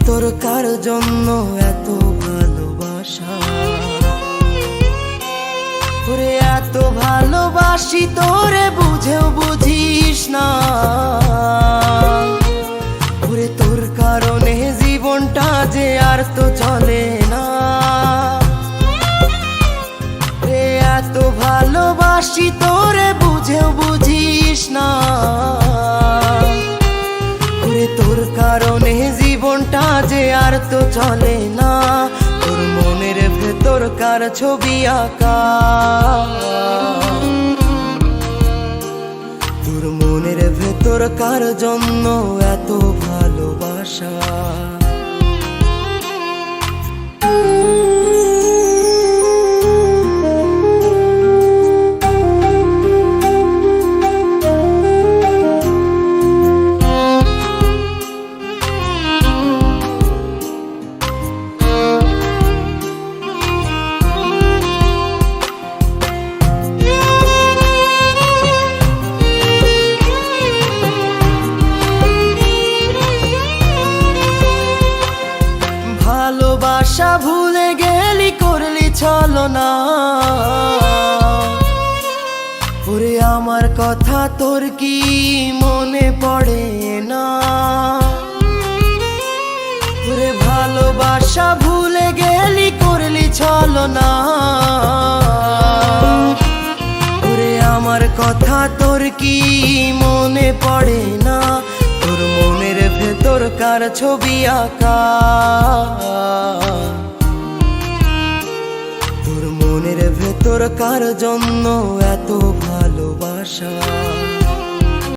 তোর কার জন্য এত ভালোবাসা, ওরে এত ভালোবাসি তোরে বুঝেও বুঝিস না, ওরে তোর কারণে জীবনটা যে আর তো চলে না, রে এত ভালোবাসি তোরে বুঝেও বুঝিস না, ওরে তোর কারণে জীবনটা যে আর তো চলে না, তোর মনের ভেতর কার ছবি আঁকা, তোর মনের ভেতর কার জন্য এত ভালোবাসা। ভালোবাসা ভুলে গেলি করলি ছলনা, ওরে আমার কথা তোর কি মনে পড়ে না, ওরে ভালোবাসা ভুলে গেলি করলি ছলনা, ওরে আমার কথা তোর কি মনে পড়ে না, তোর মনের ভেতর কার ছবি আঁকা, তোর মনের ভেতর কার জন্য এত ভালোবাসা।